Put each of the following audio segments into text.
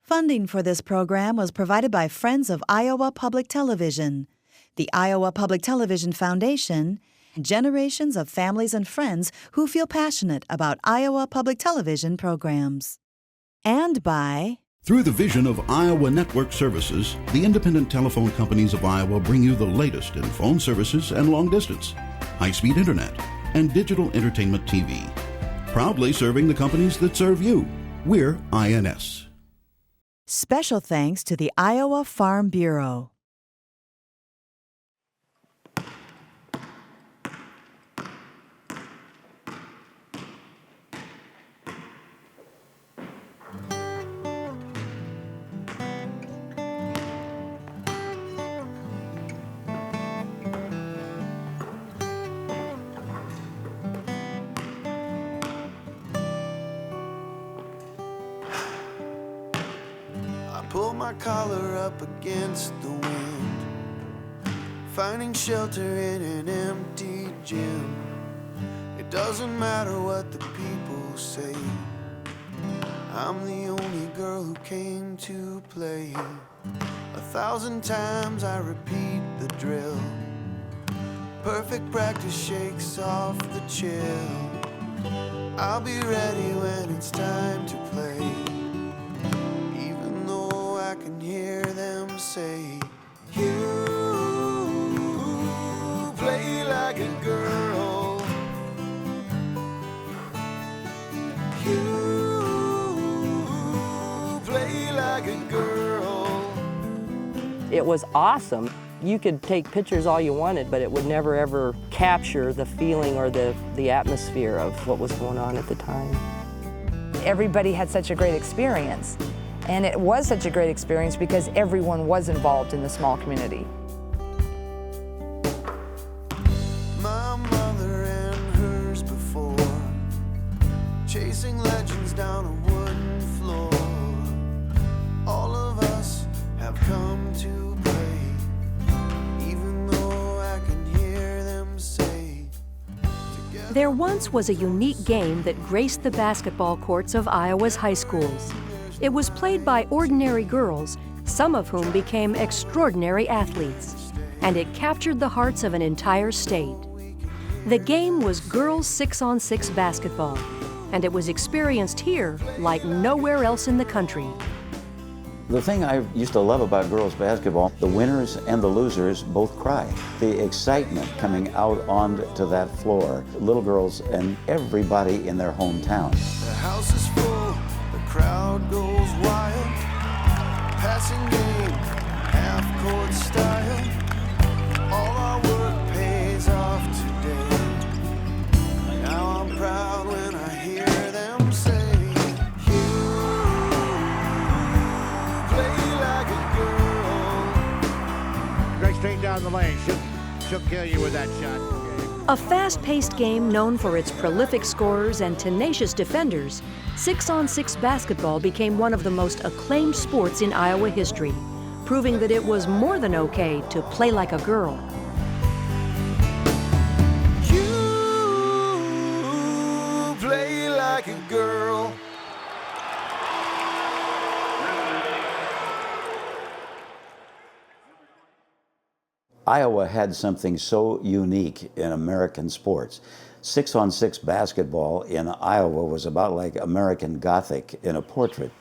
Funding for this program was provided by Friends of Iowa Public Television, the Iowa Public Television Foundation, and generations of families and friends who feel passionate about Iowa Public Television programs. And by... Through the vision of Iowa Network Services, the independent telephone companies of Iowa bring you the latest in phone services and long distance, high-speed internet, and digital entertainment TV. Proudly serving the companies that serve you. We're INS. Special thanks to the Iowa Farm Bureau. Pull my collar up against the wind, finding shelter in an empty gym. It doesn't matter what the people say, I'm the only girl who came to play. 1,000 times I repeat the drill, perfect practice shakes off the chill. I'll be ready when it's time to play, I can hear them say, you play like a girl, you play like a girl. It was awesome. You could take pictures all you wanted, but it would never ever capture the feeling or the atmosphere of what was going on at the time. Everybody had such a great experience. And it was such a great experience because everyone was involved in the small community. My mother and hers before, chasing legends down a wooden floor. All of us have come to play, even though I can hear them say. There once was a unique game that graced the basketball courts of Iowa's high schools. It was played by ordinary girls, some of whom became extraordinary athletes, and it captured the hearts of an entire state. The game was girls 6-on-6 basketball, and it was experienced here like nowhere else in the country. The thing I used to love about girls basketball, the winners and the losers both cry. The excitement coming out onto that floor, little girls and everybody in their hometown. The house is full, the crowd goes wild, passing game, half-court style. All our work pays off today. Now I'm proud when I hear them say, you play like a girl. Right straight down the lane. She'll kill you with that shot. A fast-paced game known for its prolific scorers and tenacious defenders, 6-on-6 basketball became one of the most acclaimed sports in Iowa history, proving that it was more than okay to play like a girl. You play like a girl. Iowa had something so unique in American sports. 6-on-6 basketball in Iowa was about like American Gothic in a portrait.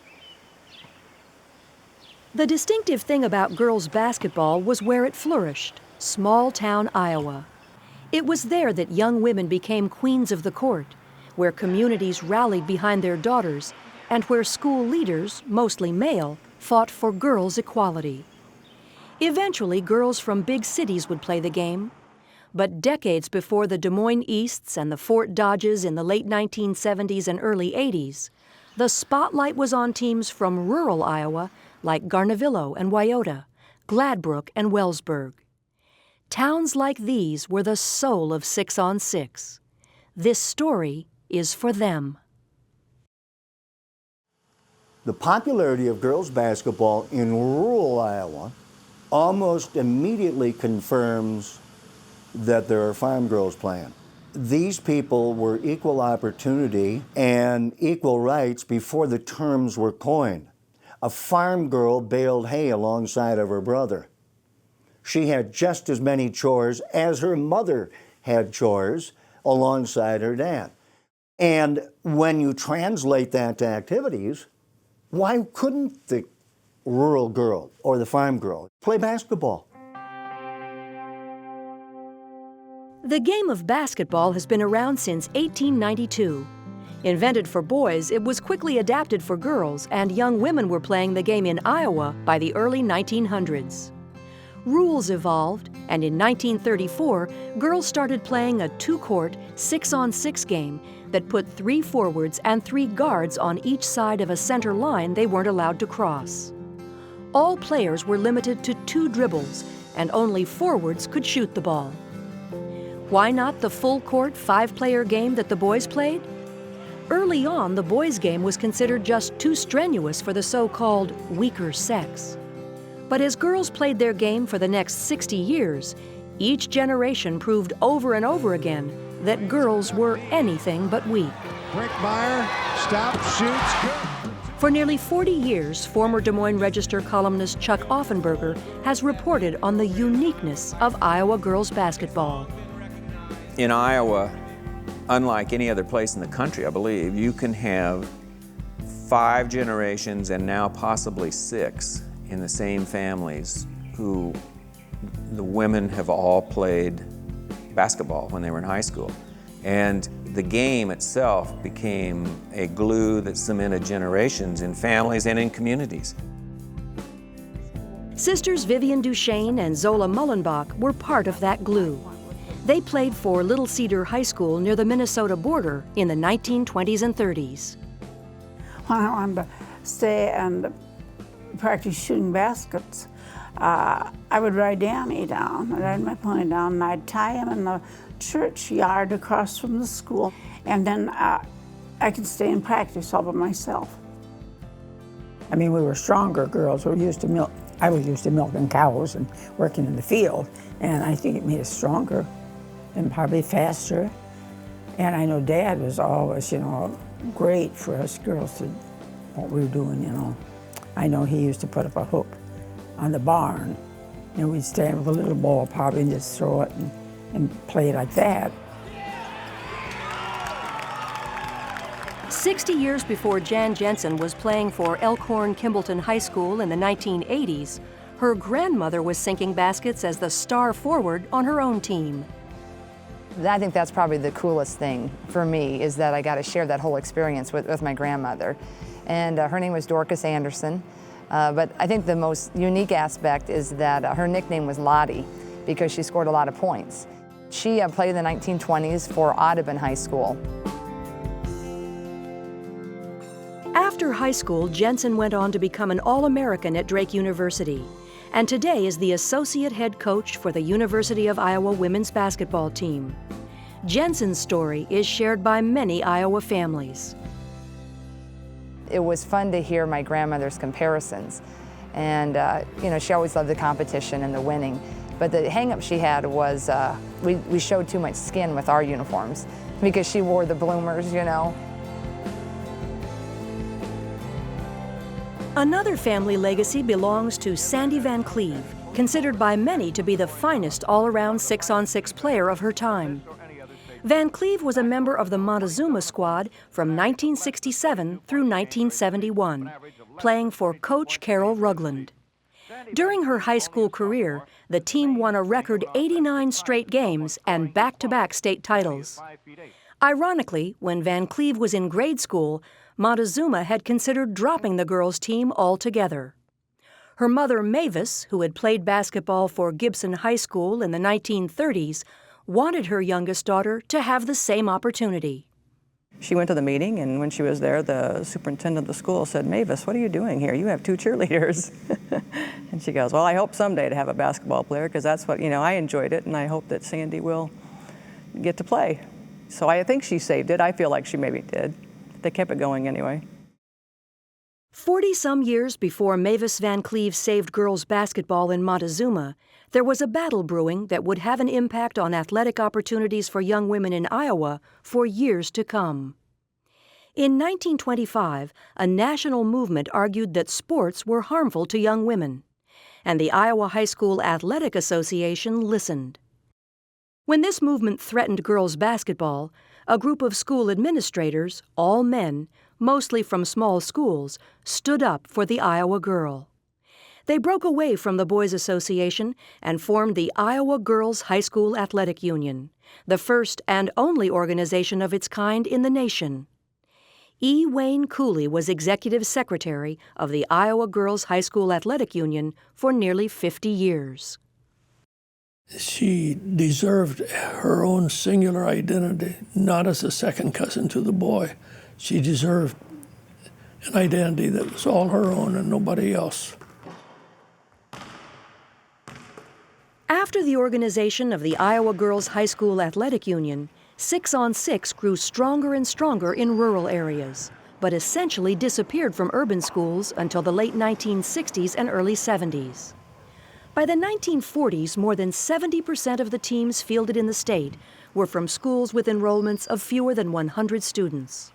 The distinctive thing about girls' basketball was where it flourished, small-town Iowa. It was there that young women became queens of the court, where communities rallied behind their daughters, and where school leaders, mostly male, fought for girls' equality. Eventually, girls from big cities would play the game. But decades before the Des Moines Easts and the Fort Dodges in the late 1970s and early 80s, the spotlight was on teams from rural Iowa like Garnavillo and Wyoto, Gladbrook and Wellsburg. Towns like these were the soul of 6-on-6. This story is for them. The popularity of girls basketball in rural Iowa almost immediately confirms that there are farm girls playing. These people were equal opportunity and equal rights before the terms were coined. a farm girl baled hay alongside of her brother. She had just as many chores as her mother had chores alongside her dad. And when you translate that to activities, why couldn't the rural girl or the farm girl play basketball? The game of basketball has been around since 1892. Invented for boys, it was quickly adapted for girls, and young women were playing the game in Iowa by the early 1900s. Rules evolved, and in 1934, girls started playing a two-court, 6-on-6 game that put 3 forwards and 3 guards on each side of a center line they weren't allowed to cross. All players were limited to 2 dribbles, and only forwards could shoot the ball. Why not the full-court 5-player game that the boys played? Early on, the boys' game was considered just too strenuous for the so-called weaker sex. But as girls played their game for the next 60 years, each generation proved over and over again that girls were anything but weak. Brinkmeyer, stop, shoots, good. For nearly 40 years, former Des Moines Register columnist Chuck Offenberger has reported on the uniqueness of Iowa girls basketball. In Iowa, unlike any other place in the country, I believe, you can have 5 generations and now possibly 6 in the same families who the women have all played basketball when they were in high school. And the game itself became a glue that cemented generations in families and in communities. Sisters Vivian Duchesne and Zola Mullenbach were part of that glue. They played for Little Cedar High School near the Minnesota border in the 1920s and 30s. When I wanted to stay and practice shooting baskets, I would ride Danny down, I'd ride my pony down, and I'd tie him in the churchyard across from the school, and then I could stay and practice all by myself. I mean, we were stronger girls. We used to milk. I was used to milking cows and working in the field, and I think it made us stronger and probably faster. And I know Dad was always, great for us girls to what we were doing, I know he used to put up a hook on the barn, and we'd stand with a little ball probably and just throw it and play like that. 60 years before Jan Jensen was playing for Elkhorn-Kimballton High School in the 1980s, her grandmother was sinking baskets as the star forward on her own team. I think that's probably the coolest thing for me, is that I got to share that whole experience with my grandmother. And her name was Dorcas Anderson. But I think the most unique aspect is that her nickname was Lottie, because she scored a lot of points. She played in the 1920s for Audubon High School. After high school, Jensen went on to become an All-American at Drake University, and today is the associate head coach for the University of Iowa women's basketball team. Jensen's story is shared by many Iowa families. It was fun to hear my grandmother's comparisons, and she always loved the competition and the winning. But the hang-up she had was we showed too much skin with our uniforms because she wore the bloomers, Another family legacy belongs to Sandy Van Cleve, considered by many to be the finest all-around 6-on-6 player of her time. Van Cleve was a member of the Montezuma squad from 1967 through 1971, playing for Coach Carol Rugland. During her high school career, the team won a record 89 straight games and back-to-back state titles. Ironically, when Van Cleve was in grade school, Montezuma had considered dropping the girls' team altogether. Her mother, Mavis, who had played basketball for Gibson High School in the 1930s, wanted her youngest daughter to have the same opportunity. She went to the meeting, and when she was there, the superintendent of the school said, "Mavis, what are you doing here? You have 2 cheerleaders." And she goes, "Well, I hope someday to have a basketball player, because that's what, I enjoyed it, and I hope that Sandy will get to play." So I think she saved it. I feel like she maybe did. They kept it going anyway. 40-some years before Mavis Van Cleve saved girls' basketball in Montezuma, there was a battle brewing that would have an impact on athletic opportunities for young women in Iowa for years to come. In 1925, a national movement argued that sports were harmful to young women, and the Iowa High School Athletic Association listened. When this movement threatened girls' basketball, a group of school administrators, all men, mostly from small schools, stood up for the Iowa girl. They broke away from the Boys Association and formed the Iowa Girls High School Athletic Union, the first and only organization of its kind in the nation. E. Wayne Cooley was executive secretary of the Iowa Girls High School Athletic Union for nearly 50 years. She deserved her own singular identity, not as a second cousin to the boy. She deserved an identity that was all her own and nobody else. After the organization of the Iowa Girls High School Athletic Union, 6-on-6 grew stronger and stronger in rural areas, but essentially disappeared from urban schools until the late 1960s and early 70s. By the 1940s, more than 70% of the teams fielded in the state were from schools with enrollments of fewer than 100 students.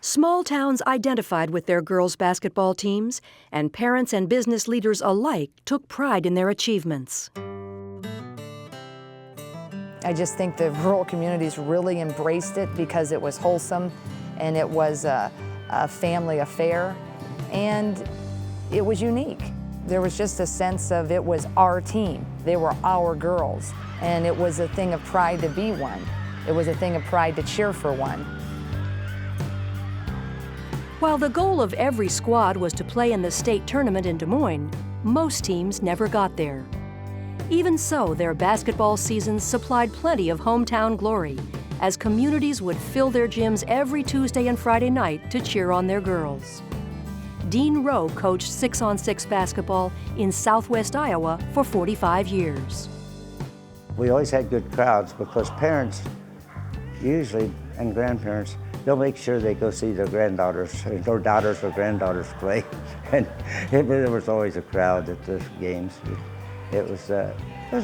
Small towns identified with their girls' basketball teams, and parents and business leaders alike took pride in their achievements. I just think the rural communities really embraced it because it was wholesome and it was a family affair and it was unique. There was just a sense of it was our team. They were our girls, and it was a thing of pride to be one. It was a thing of pride to cheer for one. While the goal of every squad was to play in the state tournament in Des Moines, most teams never got there. Even so, their basketball seasons supplied plenty of hometown glory, as communities would fill their gyms every Tuesday and Friday night to cheer on their girls. Dean Rowe coached 6-on-6 basketball in southwest Iowa for 45 years. We always had good crowds because parents usually, and grandparents, they'll make sure they go see their granddaughters, or daughters or granddaughters play. And there was always a crowd at the games. It was a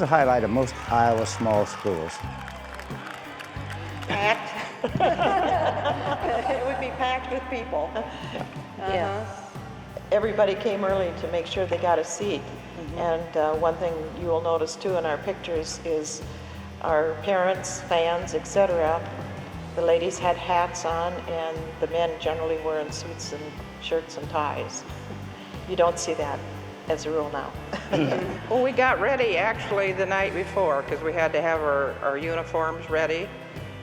highlight of most Iowa small schools. Packed. It would be packed with people. Yeah. Everybody came early to make sure they got a seat. And one thing you will notice too in our pictures is our parents, fans, etc. The ladies had hats on, and the men generally were in suits and shirts and ties. You don't see that as a rule now. Well, we got ready actually the night before because we had to have our uniforms ready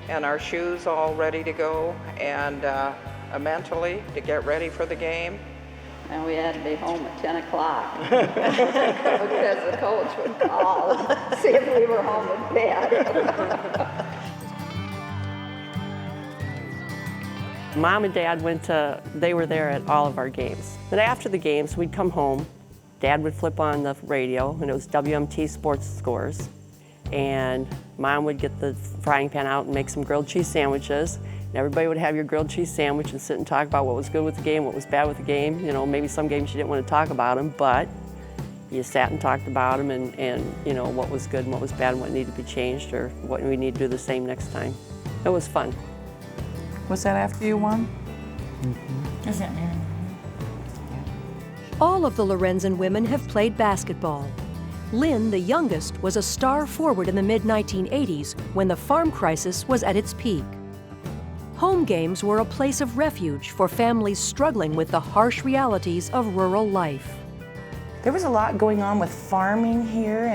and our shoes all ready to go, and mentally to get ready for the game. And we had to be home at 10 o'clock because the coach would call and see if we were home in bed. Mom and Dad they were there at all of our games. But after the games, we'd come home. Dad would flip on the radio, and it was WMT Sports Scores. And Mom would get the frying pan out and make some grilled cheese sandwiches. And everybody would have your grilled cheese sandwich and sit and talk about what was good with the game, what was bad with the game. You know, maybe some games you didn't want to talk about them, but you sat and talked about them and you know, what was good and what was bad and what needed to be changed or what we need to do the same next time. It was fun. Was that after you won? Mm-hmm. Is that Mary? All of the Lorenzen women have played basketball. Lynn, the youngest, was a star forward in the mid-1980s when the farm crisis was at its peak. Home games were a place of refuge for families struggling with the harsh realities of rural life. There was a lot going on with farming here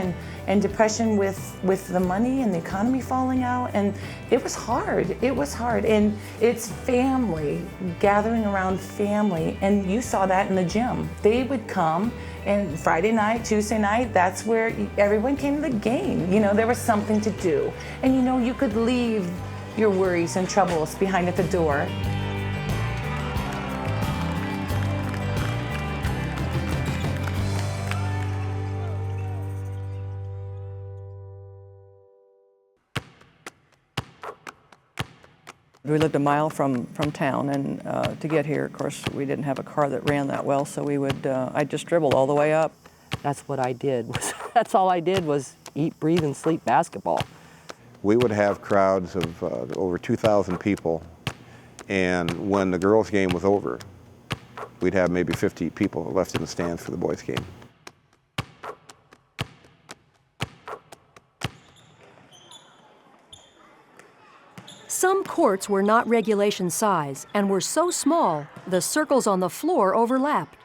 and depression with the money and the economy falling out, and it was hard. It was hard, and it's family, gathering around family, and you saw that in the gym. They would come, and Friday night, Tuesday night, that's where everyone came to the game. You know, there was something to do. And you know, you could leave your worries and troubles behind at the door. We lived a mile from town, and to get here, of course, we didn't have a car that ran that well, so we would, I'd just dribble all the way up. That's what I did. That's all I did was eat, breathe, and sleep basketball. We would have crowds of over 2,000 people And when the girls' game was over, we'd have maybe 50 people left in the stands for the boys' game. Some courts were not regulation size and were so small, the circles on the floor overlapped.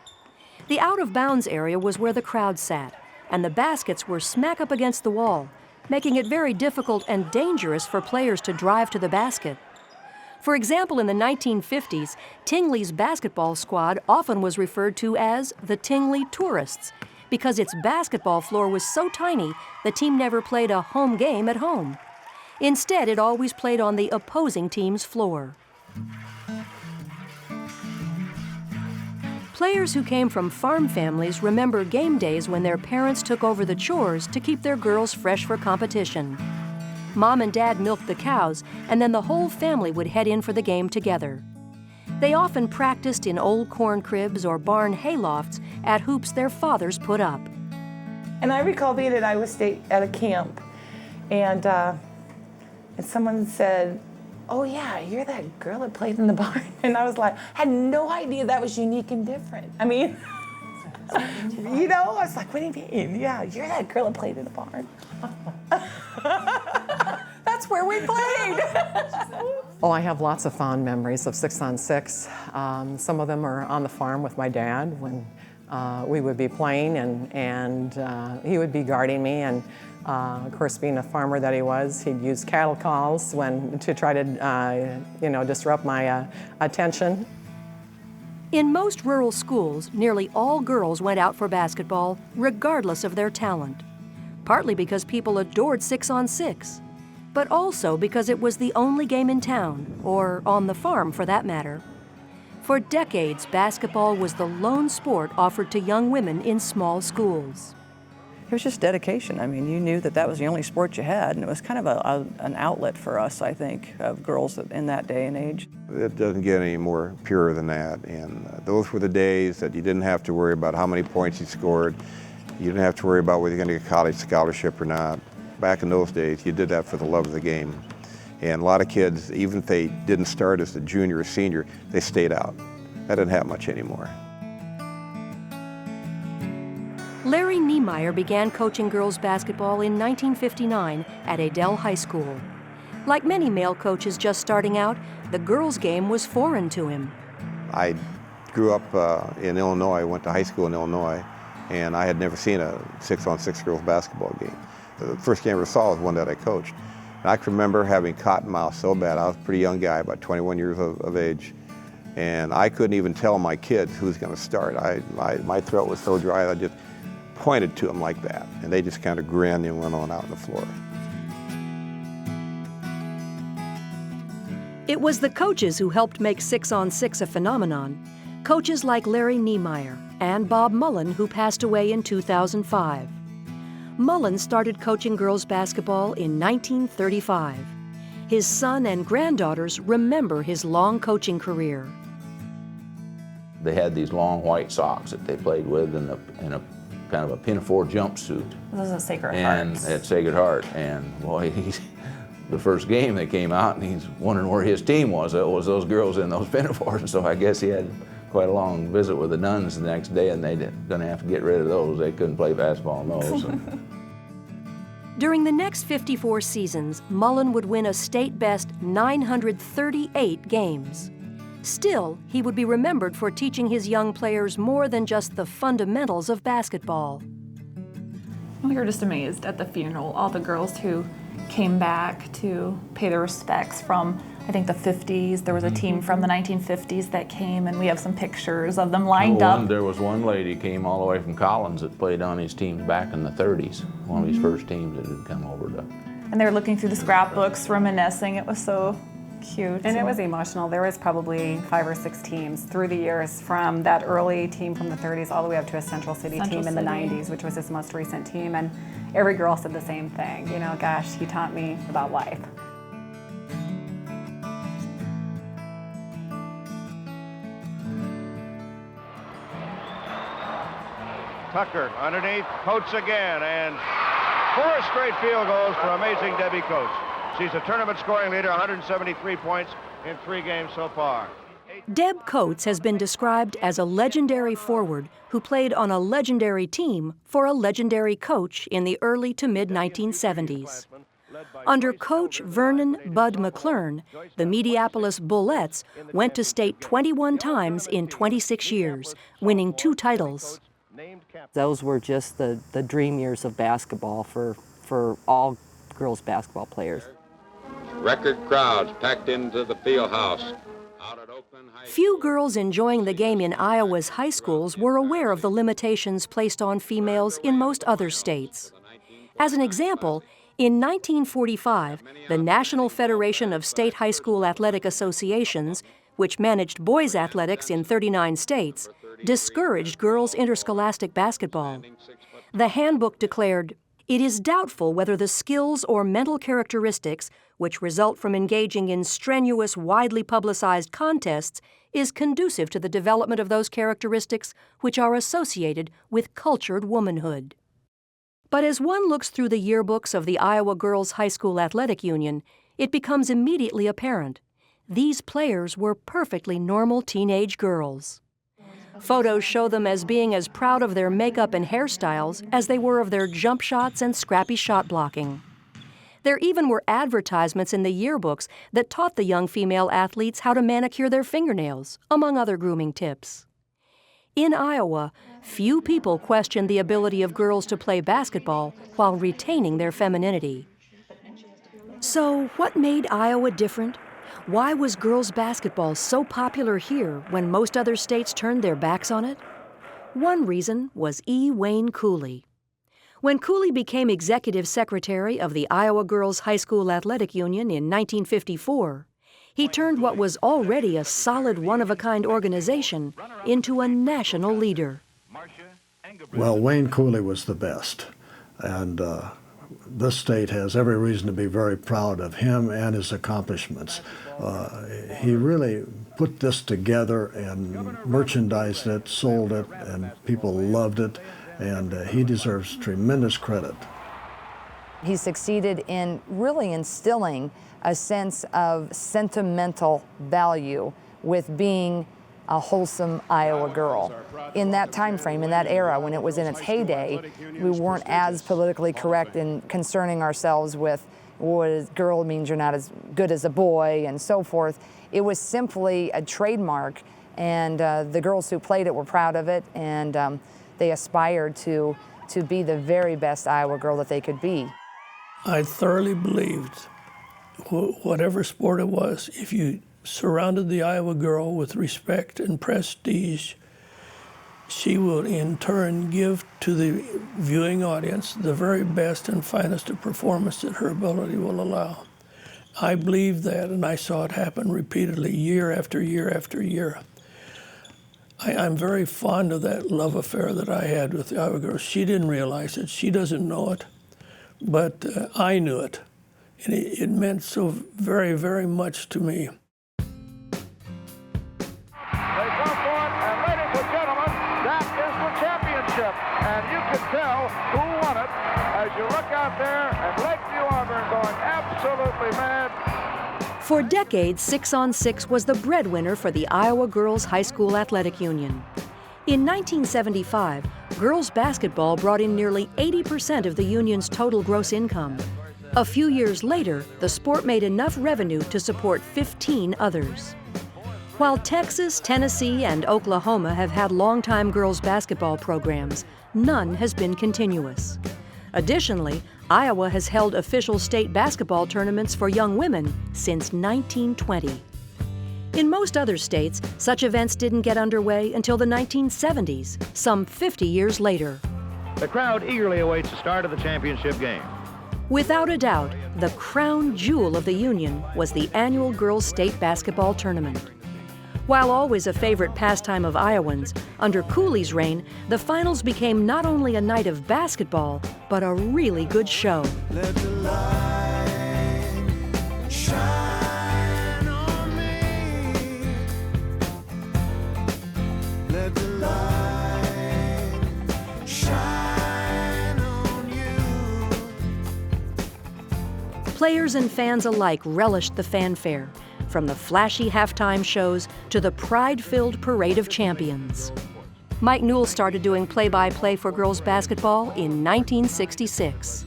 The out-of-bounds area was where the crowd sat, and the baskets were smack up against the wall, making it very difficult and dangerous for players to drive to the basket. For example, in the 1950s, Tingley's basketball squad often was referred to as the Tingley Tourists, because its basketball floor was so tiny, the team never played a home game at home. Instead, it always played on the opposing team's floor. Players who came from farm families remember game days when their parents took over the chores to keep their girls fresh for competition. Mom and Dad milked the cows, and then the whole family would head in for the game together. They often practiced in old corn cribs or barn haylofts at hoops their fathers put up. And I recall being at Iowa State at a camp, and someone said, "Oh yeah, you're that girl that played in the barn." And I was like, had no idea that was unique and different. I mean, you know, I was like, what do you mean? Yeah, you're that girl that played in the barn. That's where we played. Oh, I have lots of fond memories of 6-on-6. Some of them are on the farm with my dad when we would be playing, and he would be guarding me. And of course, being a farmer that he was, he'd use cattle calls to try to, disrupt my attention. In most rural schools, nearly all girls went out for basketball, regardless of their talent. Partly because people adored 6-on-6, but also because it was the only game in town, or on the farm for that matter. For decades, basketball was the lone sport offered to young women in small schools. It was just dedication. I mean, you knew that that was the only sport you had, and it was kind of an outlet for us, I think, of girls in that day and age. It doesn't get any more pure than that, and those were the days that you didn't have to worry about how many points you scored. You didn't have to worry about whether you're going to get a college scholarship or not. Back in those days, you did that for the love of the game. And a lot of kids, even if they didn't start as a junior or senior, they stayed out. That doesn't happen much anymore. Larry Niemeyer began coaching girls basketball in 1959 at Adel High School. Like many male coaches just starting out, the girls' game was foreign to him. I grew up in Illinois, went to high school in Illinois, and I had never seen a 6-on-6 girls basketball game. The first game I ever saw was one that I coached. And I can remember having cotton mouth so bad. I was a pretty young guy, about 21 years of age, and I couldn't even tell my kids who was going to start. My throat was so dry, I just pointed to them like that, and they just kind of grinned and went on out on the floor. It was the coaches who helped make 6-on-6 a phenomenon. Coaches like Larry Niemeyer and Bob Mullen, who passed away in 2005. Mullen started coaching girls basketball in 1935. His son and granddaughters remember his long coaching career. They had these long white socks that they played with in a kind of a pinafore jumpsuit. This is a Sacred And Heart. at Sacred Heart. And boy, the first game they came out and he's wondering where his team was. It was those girls in those pinafores. And so I guess he had quite a long visit with the nuns the next day, and they're going to have to get rid of those. They couldn't play basketball in those. During the next 54 seasons, Mullen would win a state-best 938 games. Still, he would be remembered for teaching his young players more than just the fundamentals of basketball. We were just amazed at the funeral, all the girls who came back to pay their respects from, I think, the 50s. There was a team from the 1950s that came, and we have some pictures of them lined up. There was one lady came all the way from Collins that played on his teams back in the 30s, one of his first teams that had come over to. And they were looking through the scrapbooks, reminiscing. It was so cute. And it was emotional. There was probably 5 or 6 teams through the years, from that early team from the 30s all the way up to a Central City team in the 90s, which was his most recent team. And every girl said the same thing. You know, gosh, he taught me about life. Tucker underneath, Coates again, and 4 straight field goals for amazing Debbie Coates. She's a tournament scoring leader, 173 points, in 3 games so far. Deb Coates has been described as a legendary forward who played on a legendary team for a legendary coach in the early to mid-1970s. Under coach Vernon Bud McClurn, the Mediapolis Bullets went to state 21 times in 26 years, winning 2 titles. Those were just the dream years of basketball for all girls basketball players. Record crowds packed into the field house. Few girls enjoying the game in Iowa's high schools were aware of the limitations placed on females in most other states. As an example, in 1945, the National Federation of State High School Athletic Associations, which managed boys' athletics in 39 states, discouraged girls' interscholastic basketball. The handbook declared, "It is doubtful whether the skills or mental characteristics which result from engaging in strenuous, widely publicized contests is conducive to the development of those characteristics which are associated with cultured womanhood." But as one looks through the yearbooks of the Iowa Girls High School Athletic Union, it becomes immediately apparent. These players were perfectly normal teenage girls. Photos show them as being as proud of their makeup and hairstyles as they were of their jump shots and scrappy shot blocking. There even were advertisements in the yearbooks that taught the young female athletes how to manicure their fingernails, among other grooming tips. In Iowa, few people questioned the ability of girls to play basketball while retaining their femininity. So, what made Iowa different? Why was girls' basketball so popular here when most other states turned their backs on it? One reason was E. Wayne Cooley. When Cooley became executive secretary of the Iowa Girls High School Athletic Union in 1954, he turned what was already a solid one-of-a-kind organization into a national leader. Well, Wayne Cooley was the best, and this state has every reason to be very proud of him and his accomplishments. He really put this together and merchandised it, sold it, and people loved it, and he deserves tremendous credit. He succeeded in really instilling a sense of sentimental value with being a wholesome Iowa girl. In that time frame, in that era, when it was in its heyday, we weren't as politically correct in concerning ourselves with what a girl means you're not as good as a boy and so forth. It was simply a trademark, and the girls who played it were proud of it, and they aspired to be the very best Iowa girl that they could be. I thoroughly believed, whatever sport it was, if you surrounded the Iowa girl with respect and prestige, she will in turn give to the viewing audience the very best and finest of performance that her ability will allow. I believed that, and I saw it happen repeatedly, year after year after year. I'm very fond of that love affair that I had with the Iowa girl. She didn't realize it. She doesn't know it. But I knew it. And it meant so very, very much to me. They come for it, and ladies and gentlemen, that is the championship. And you can tell who won it as you look out there at Lakeview Auburn going absolutely mad. For decades, 6-on-6 was the breadwinner for the Iowa Girls High School Athletic Union. In 1975, girls basketball brought in nearly 80% of the union's total gross income. A few years later, the sport made enough revenue to support 15 others. While Texas, Tennessee, and Oklahoma have had longtime girls basketball programs, none has been continuous. Additionally, Iowa has held official state basketball tournaments for young women since 1920. In most other states, such events didn't get underway until the 1970s, some 50 years later. The crowd eagerly awaits the start of the championship game. Without a doubt, the crown jewel of the Union was the annual Girls State Basketball Tournament. While always a favorite pastime of Iowans, under Cooley's reign, the finals became not only a night of basketball, but a really good show. Let the light shine on me. Let the light shine on you. Players and fans alike relished the fanfare. from the flashy halftime shows to the pride-filled parade of champions. Mike Newell started doing play-by-play for girls basketball in 1966.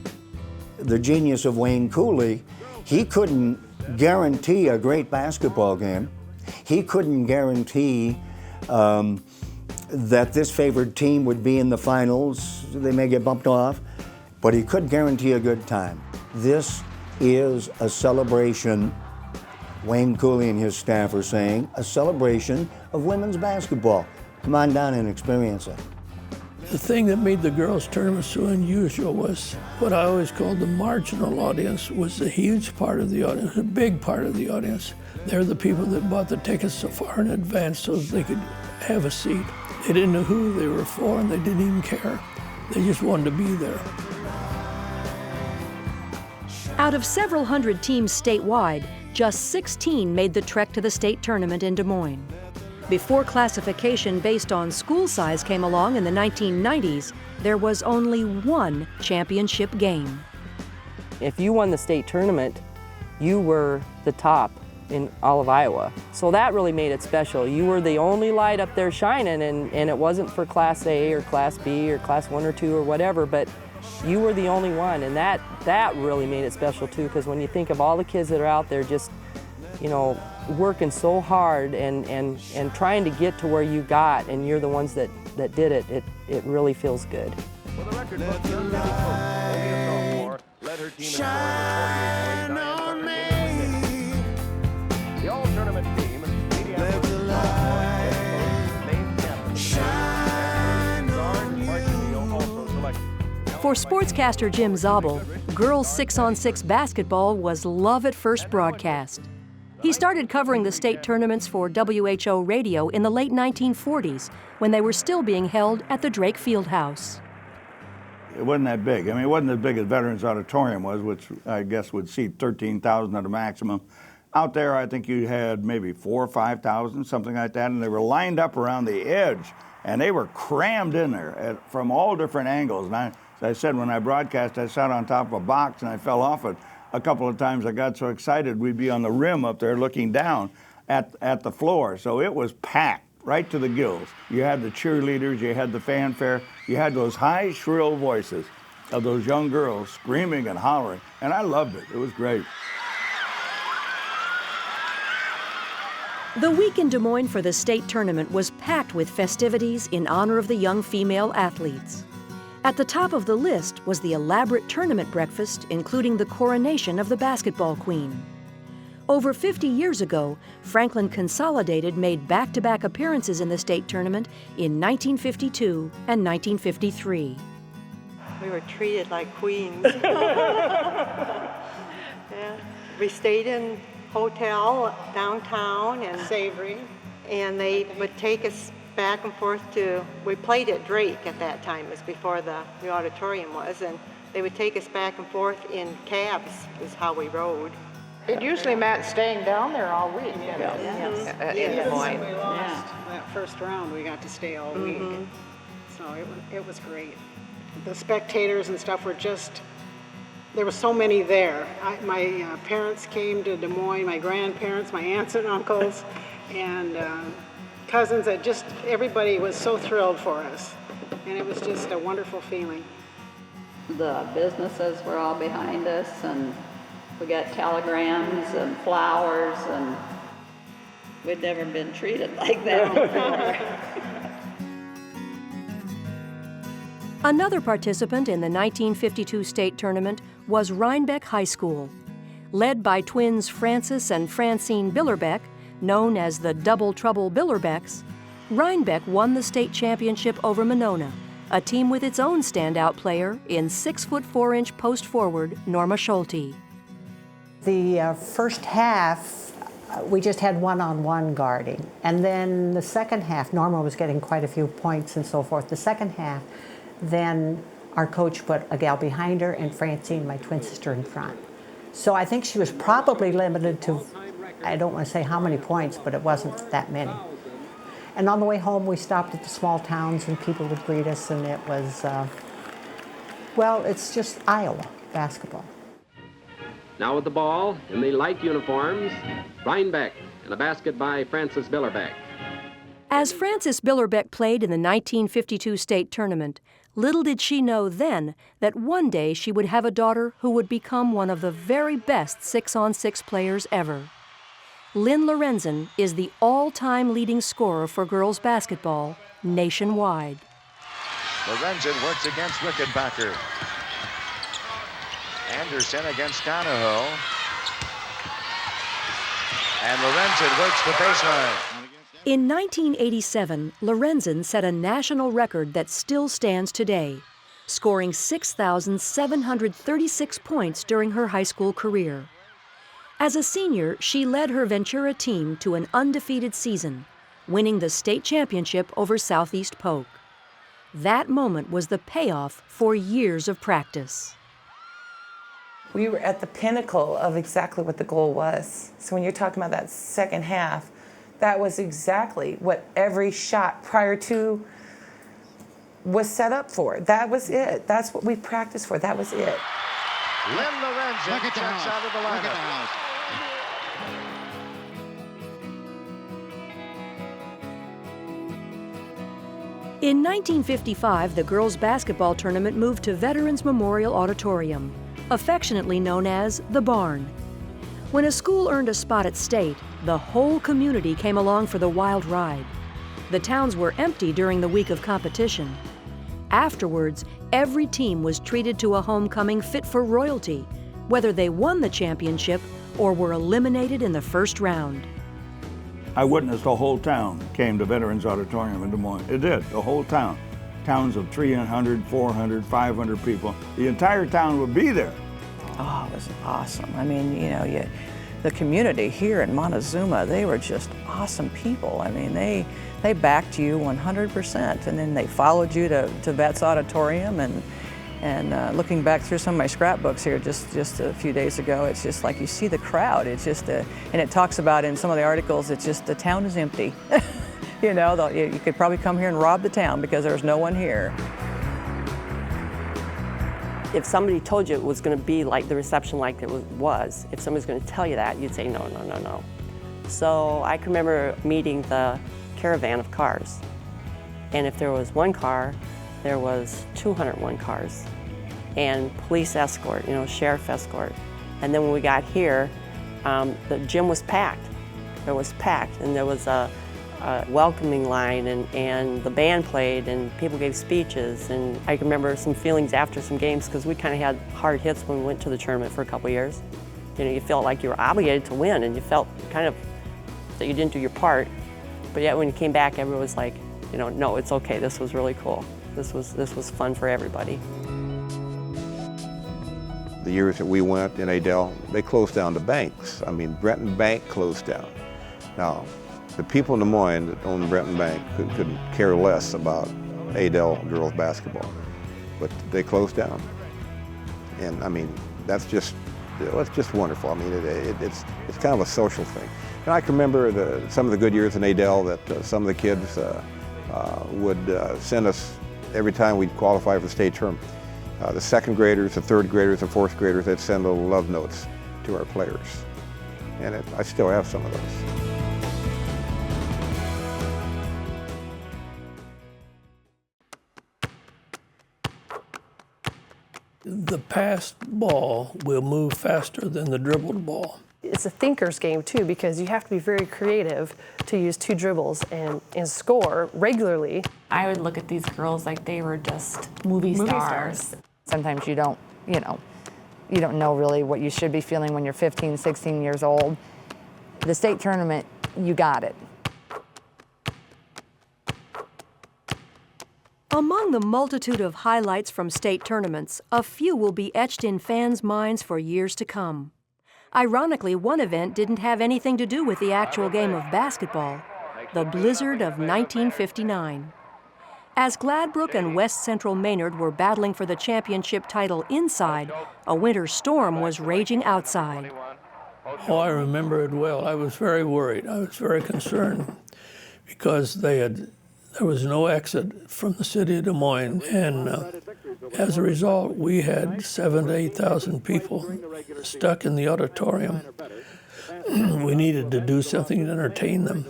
The genius of Wayne Cooley, he couldn't guarantee a great basketball game. He couldn't guarantee that this favored team would be in the finals. They may get bumped off, but he could guarantee a good time. This is a celebration, Wayne Cooley and his staff are saying, a celebration of women's basketball. Come on down and experience it. The thing that made the girls' tournament so unusual was what I always called the marginal audience was a huge part of the audience, a big part of the audience. They're the people that bought the tickets so far in advance so that they could have a seat. They didn't know who they were for and they didn't even care. They just wanted to be there. Out of several hundred teams statewide, just 16 made the trek to the state tournament in Des Moines. Before classification based on school size came along in the 1990s, there was only one championship game. If you won the state tournament, you were the top in all of Iowa. So that really made it special. You were the only light up there shining, and it wasn't for Class A or Class B or Class 1 or 2 or whatever, but you were the only one, and that really made it special too, because when you think of all the kids that are out there just, you know, working so hard and trying to get to where you got, and you're the ones that did it, it really feels good. For the record book, young Debbie Coates, only a sophomore, led her team in scoring with 48 points. Diane Tucker came in second. The all-tournament team, Indianapolis sophomore, named captain. Sarge Martinez also selected. For sportscaster Jim Zabel, girls 6-on-6 basketball was love at first broadcast. He started covering the state tournaments for WHO Radio in the late 1940s, when they were still being held at the Drake Fieldhouse. It wasn't that big. I mean, it wasn't as big as Veterans Auditorium was, which I guess would seat 13,000 at a maximum. Out there, I think you had maybe 4,000 or 5,000, something like that, and they were lined up around the edge, and they were crammed in there from all different angles. And as I said, when I broadcast, I sat on top of a box and I fell off it. A couple of times I got so excited we'd be on the rim up there looking down at the floor. So it was packed right to the gills. You had the cheerleaders, you had the fanfare, you had those high, shrill voices of those young girls screaming and hollering, and I loved it. It was great. The week in Des Moines for the state tournament was packed with festivities in honor of the young female athletes. At the top of the list was the elaborate tournament breakfast, including the coronation of the basketball queen. Over 50 years ago, Franklin Consolidated made back-to-back appearances in the state tournament in 1952 and 1953. We were treated like queens. Yeah. We stayed in hotel downtown and Savory, and they would take us back and forth we played at Drake at that time. It was before the auditorium was, and they would take us back and forth in cabs is how we rode. It usually meant staying down there all week. Yes. In Des Moines. We lost that first round, we got to stay all week. So it was great. The spectators and stuff were just, there were so many there. My parents came to Des Moines, my grandparents, my aunts and uncles, and cousins. Everybody was so thrilled for us. And it was just a wonderful feeling. The businesses were all behind us, and we got telegrams and flowers, and we'd never been treated like that before. Another participant in the 1952 state tournament was Rhinebeck High School. Led by twins Francis and Francine Billerbeck, known as the Double Trouble Billerbecks, Rhinebeck won the state championship over Monona, a team with its own standout player in 6'4" post forward Norma Schulte. The first half, we just had one-on-one guarding. And then the second half, Norma was getting quite a few points and so forth. The second half, then our coach put a gal behind her and Francine, my twin sister, in front. So I think she was probably limited to, I don't want to say how many points, but it wasn't that many. And on the way home, we stopped at the small towns and people would greet us, and it was, well, it's just Iowa basketball. Now with the ball in the light uniforms, Brian Beck, and a basket by Francis Billerbeck. As Frances Billerbeck played in the 1952 state tournament, little did she know then that one day she would have a daughter who would become one of the very best 6-on-6 players ever. Lynn Lorenzen is the all-time leading scorer for girls basketball nationwide. Lorenzen works against Rickenbacker. Anderson against Donahoe. And Lorenzen works the baseline. In 1987, Lorenzen set a national record that still stands today, scoring 6,736 points during her high school career. As a senior, she led her Ventura team to an undefeated season, winning the state championship over Southeast Polk. That moment was the payoff for years of practice. We were at the pinnacle of exactly what the goal was. So when you're talking about that second half, that was exactly what every shot prior to was set up for. That was it. That's what we practiced for. That was it. Lynn Lorenzen checks out of the lineup. In 1955, the girls' basketball tournament moved to Veterans Memorial Auditorium, affectionately known as the Barn. When a school earned a spot at state, the whole community came along for the wild ride. The towns were empty during the week of competition. Afterwards, every team was treated to a homecoming fit for royalty, whether they won the championship or were eliminated in the first round. I witnessed the whole town came to Veterans Auditorium in Des Moines. It did, the whole town. Towns of 300, 400, 500 people. The entire town would be there. Oh, it was awesome. I mean, you know, the community here in Montezuma, they were just awesome people. I mean, they backed you 100%, and then they followed you to Vets Auditorium. And looking back through some of my scrapbooks here just a few days ago, it's just like you see the crowd. It's just, and it talks about in some of the articles, it's just the town is empty. You know, you could probably come here and rob the town because there's no one here. If somebody told you it was going to be like the reception like it was, if somebody's going to tell you that, you'd say no, no, no, no. So I can remember meeting the caravan of cars. And if there was one car, there was 201 cars. And police escort, you know, sheriff escort. And then when we got here, the gym was packed. It was packed, and there was a welcoming line, and the band played, and people gave speeches. And I can remember some feelings after some games, because we kind of had hard hits when we went to the tournament for a couple of years. You know, you felt like you were obligated to win, and you felt kind of that you didn't do your part. But yet when you came back, everyone was like, you know, no, it's okay, this was really cool. This was fun for everybody. The years that we went in Adel, they closed down the banks. I mean, Brenton Bank closed down. Now, the people in Des Moines that owned Brenton Bank couldn't care less about Adel girls basketball, but they closed down. And I mean, it's just wonderful. I mean, it's kind of a social thing. And I can remember some of the good years in Adel that some of the kids would send us every time we'd qualify for the state tournament. The second graders, the third graders, the fourth graders, they'd send little love notes to our players. And I still have some of those. The passed ball will move faster than the dribbled ball. It's a thinker's game too, because you have to be very creative to use two dribbles and score regularly. I would look at these girls like they were just movie stars. Sometimes you don't know really what you should be feeling when you're 15, 16 years old. The state tournament, you got it. Among the multitude of highlights from state tournaments, a few will be etched in fans' minds for years to come. Ironically, one event didn't have anything to do with the actual game of basketball, the blizzard of 1959. As Gladbrook and West Central Maynard were battling for the championship title inside, a winter storm was raging outside. Oh, I remember it well. I was very worried. I was very concerned because there was no exit from the city of Des Moines, and As a result, we had 7,000 to 8,000 people stuck in the auditorium. We needed to do something to entertain them.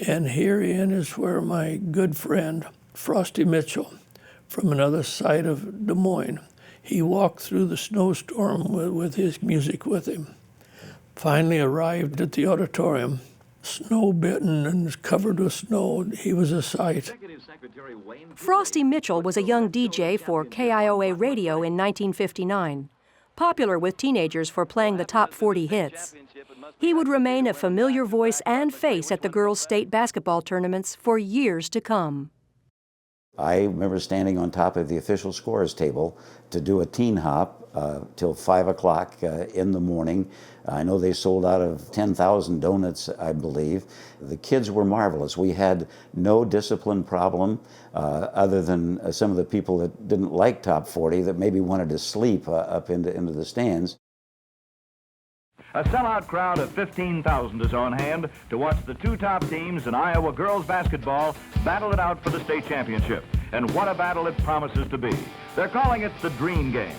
And herein is where my good friend, Frosty Mitchell, from another side of Des Moines, he walked through the snowstorm with his music with him. Finally arrived at the auditorium, snow-bitten and covered with snow. He was a sight. Frosty Mitchell was a young DJ for KIOA Radio in 1959, popular with teenagers for playing the top 40 hits. He would remain a familiar voice and face at the girls' state basketball tournaments for years to come. I remember standing on top of the official scorers table to do a teen hop till 5 o'clock in the morning. I know they sold out of 10,000 donuts, I believe. The kids were marvelous. We had no discipline problem other than some of the people that didn't like top 40 that maybe wanted to sleep up into the stands. A sellout crowd of 15,000 is on hand to watch the two top teams in Iowa girls basketball battle it out for the state championship. And what a battle it promises to be. They're calling it the Dream Game.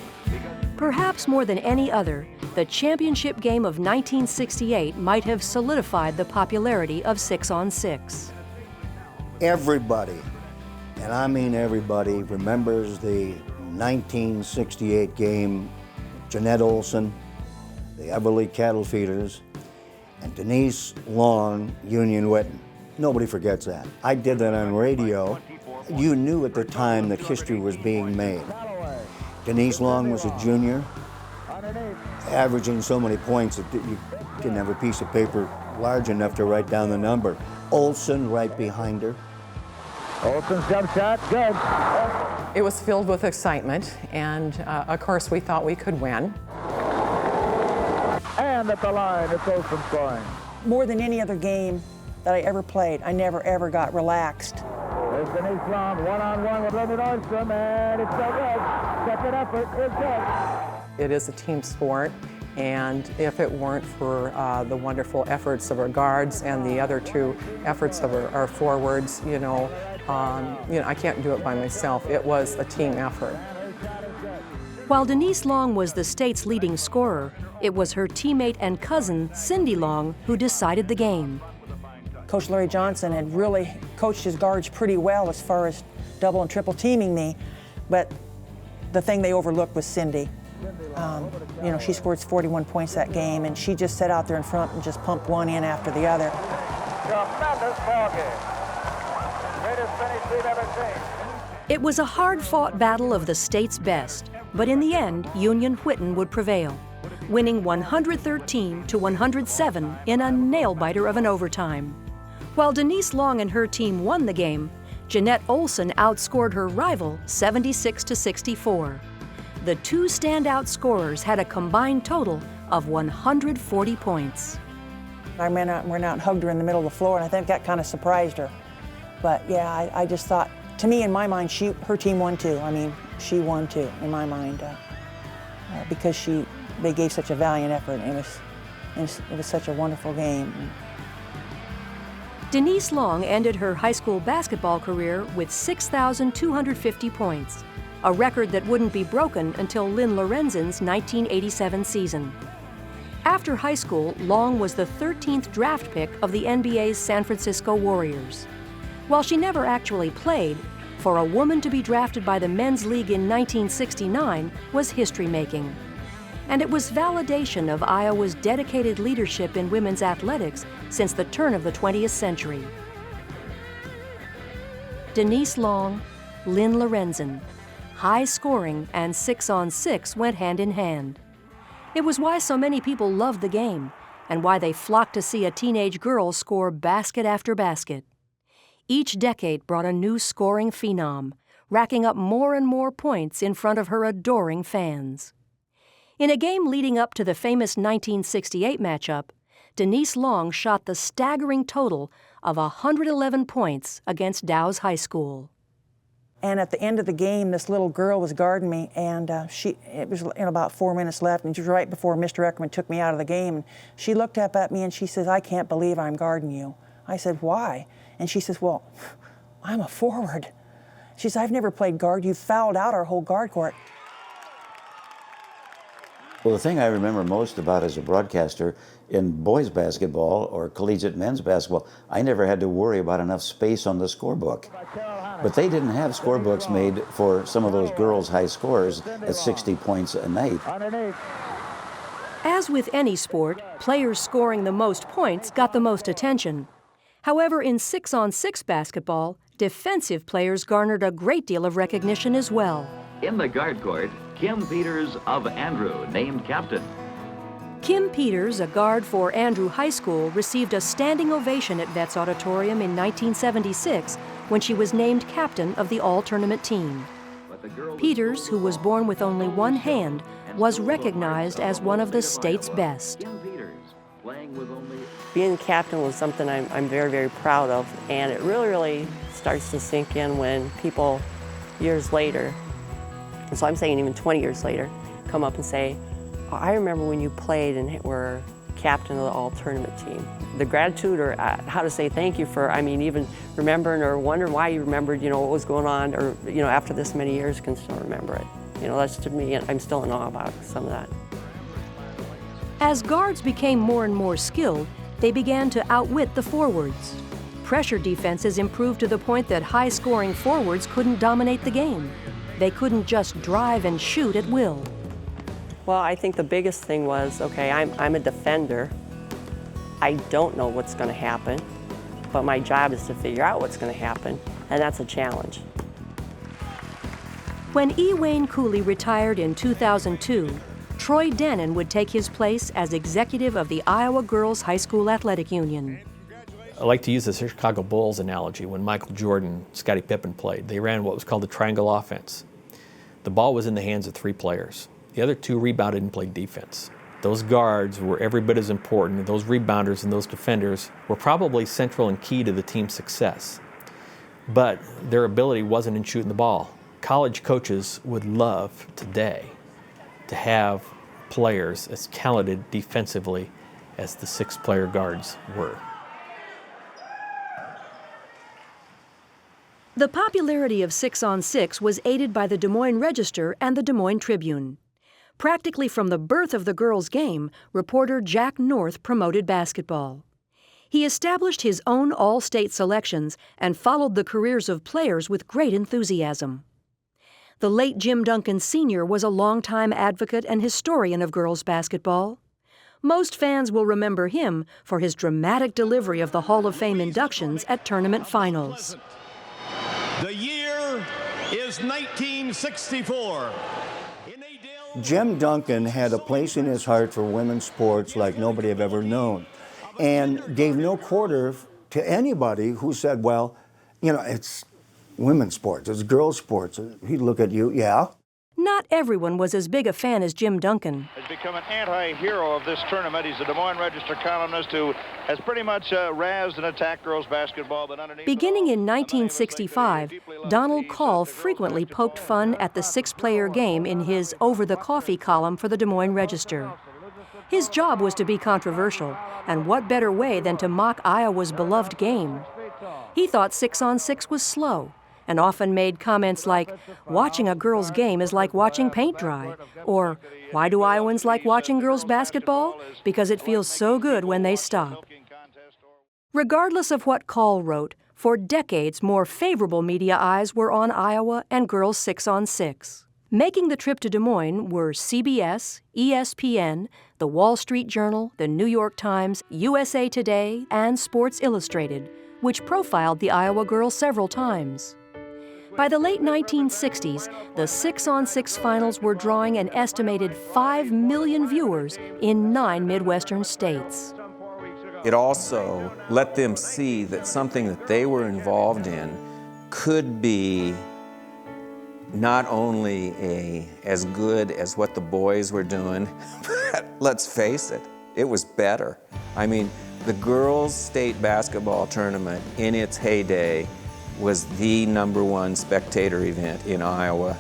Perhaps more than any other, the championship game of 1968 might have solidified the popularity of 6-on-6. Everybody, and I mean everybody, remembers the 1968 game. Jeanette Olson, the Everly Cattle Feeders, and Denise Long, Union Witten. Nobody forgets that. I did that on radio. You knew at the time that history was being made. Denise Long was a junior, averaging so many points that you didn't have a piece of paper large enough to write down the number. Olson right behind her. Olson's jump shot, good. It was filled with excitement, and of course we thought we could win. And at the line, it's Olson scoring. More than any other game that I ever played, I never ever got relaxed. There's Denise Long, one-on-one with Linda Nordstrom, and it's so good. Second effort is good. It is a team sport, and if it weren't for the wonderful efforts of our guards and the other two efforts of our forwards, I can't do it by myself. It was a team effort. While Denise Long was the state's leading scorer, it was her teammate and cousin, Cindy Long, who decided the game. Coach Larry Johnson had really coached his guards pretty well as far as double and triple teaming me, but the thing they overlooked was Cindy. She scored 41 points that game, and she just sat out there in front and just pumped one in after the other. Tremendous ball game. Greatest finish we've ever seen. It was a hard-fought battle of the state's best, but in the end, Union Witten would prevail, winning 113 to 107 in a nail-biter of an overtime. While Denise Long and her team won the game, Jeanette Olson outscored her rival 76 to 64. The two standout scorers had a combined total of 140 points. I ran out and hugged her in the middle of the floor, and I think that kind of surprised her. But yeah, I just thought, to me, in my mind, her team won too. I mean, she won too, in my mind, because they gave such a valiant effort, and it was such a wonderful game. Denise Long ended her high school basketball career with 6,250 points, a record that wouldn't be broken until Lynn Lorenzen's 1987 season. After high school, Long was the 13th draft pick of the NBA's San Francisco Warriors. While she never actually played, for a woman to be drafted by the Men's League in 1969 was history-making. And it was validation of Iowa's dedicated leadership in women's athletics since the turn of the 20th century. Denise Long, Lynn Lorenzen. High scoring and 6-on-6 went hand in hand. It was why so many people loved the game, and why they flocked to see a teenage girl score basket after basket. Each decade brought a new scoring phenom, racking up more and more points in front of her adoring fans. In a game leading up to the famous 1968 matchup, Denise Long shot the staggering total of 111 points against Dow's High School. And at the end of the game, this little girl was guarding me, and it was about 4 minutes left, and it was right before Mr. Eckerman took me out of the game. She looked up at me and she says, "I can't believe I'm guarding you." I said, "Why?" And she says, "Well, I'm a forward." She said, I've never played guard. You fouled out our whole guard court. Well, the thing I remember most about as a broadcaster in boys basketball or collegiate men's basketball, I never had to worry about enough space on the scorebook. But they didn't have scorebooks made for some of those girls' high scores at 60 points a night. As with any sport, players scoring the most points got the most attention. However, in 6-on-6 basketball, defensive players garnered a great deal of recognition as well. In the guard court, Kim Peters of Andrew, named captain. Kim Peters, a guard for Andrew High School, received a standing ovation at Vets Auditorium in 1976 when she was named captain of the all-tournament team. Peters, who was born with only one hand, was recognized as one of the state's best. Being captain was something I'm very, very proud of, and it really, really starts to sink in when people years later, and so I'm saying even 20 years later, come up and say, oh, I remember when you played and were captain of the all-tournament team. The gratitude or how to say thank you for, I mean, even remembering or wondering why you remembered, you know, what was going on, or, you know, after this many years can still remember it. You know, that's to me, I'm still in awe about some of that. As guards became more and more skilled, they began to outwit the forwards. Pressure defenses improved to the point that high-scoring forwards couldn't dominate the game. They couldn't just drive and shoot at will. Well, I think the biggest thing was, okay, I'm a defender. I don't know what's going to happen, but my job is to figure out what's going to happen, and that's a challenge. When E. Wayne Cooley retired in 2002, Troy Denon would take his place as executive of the Iowa Girls High School Athletic Union. I like to use the Chicago Bulls analogy. When Michael Jordan, Scottie Pippen played, they ran what was called the triangle offense. The ball was in the hands of 3 players. The other 2 rebounded and played defense. Those guards were every bit as important. Those rebounders and those defenders were probably central and key to the team's success. But their ability wasn't in shooting the ball. College coaches would love today to have players as talented defensively as the 6-player guards were. The popularity of 6-on-6 was aided by the Des Moines Register and the Des Moines Tribune. Practically from the birth of the girls' game, reporter Jack North promoted basketball. He established his own all-state selections and followed the careers of players with great enthusiasm. The late Jim Duncan Sr. was a longtime advocate and historian of girls' basketball. Most fans will remember him for his dramatic delivery of the Hall of Fame inductions at tournament finals. The year is 1964. Jim Duncan had a place in his heart for women's sports like nobody have ever known, and gave no quarter to anybody who said, well, you know, it's women's sports, it's girls' sports. He'd look at you, yeah. Not everyone was as big a fan as Jim Duncan. Has become an anti-hero of this tournament. He's a Des Moines Register columnist who has pretty much razzed and attacked girls basketball. But underneath Beginning in 1965, Donald Call frequently poked fun at the 6-player game in his Over the Coffee column for the Des Moines Register. His job was to be controversial, and what better way than to mock Iowa's beloved game? He thought 6-on-6 was slow, and often made comments like, watching a girls' game is like watching paint dry, or why do Iowans like watching girls' basketball? Because it feels so good when they stop. Regardless of what Call wrote, for decades more favorable media eyes were on Iowa and girls 6-on-6. Making the trip to Des Moines were CBS, ESPN, the Wall Street Journal, the New York Times, USA Today, and Sports Illustrated, which profiled the Iowa girls several times. By the late 1960s, the 6-on-6 finals were drawing an estimated 5 million viewers in 9 Midwestern states. It also let them see that something that they were involved in could be not only as good as what the boys were doing, but let's face it, it was better. I mean, the girls' state basketball tournament in its heyday was the #1 spectator event in Iowa,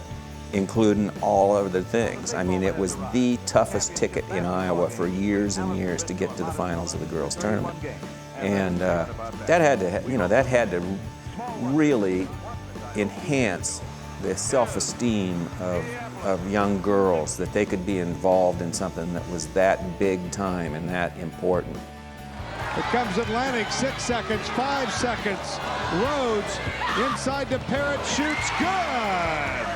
including all other things. I mean, it was the toughest ticket in Iowa for years and years to get to the finals of the girls' tournament. And that had to really enhance the self-esteem of young girls, that they could be involved in something that was that big time and that important. Here comes Atlantic, 6 seconds, 5 seconds. Rhodes inside to Parrott, shoots good.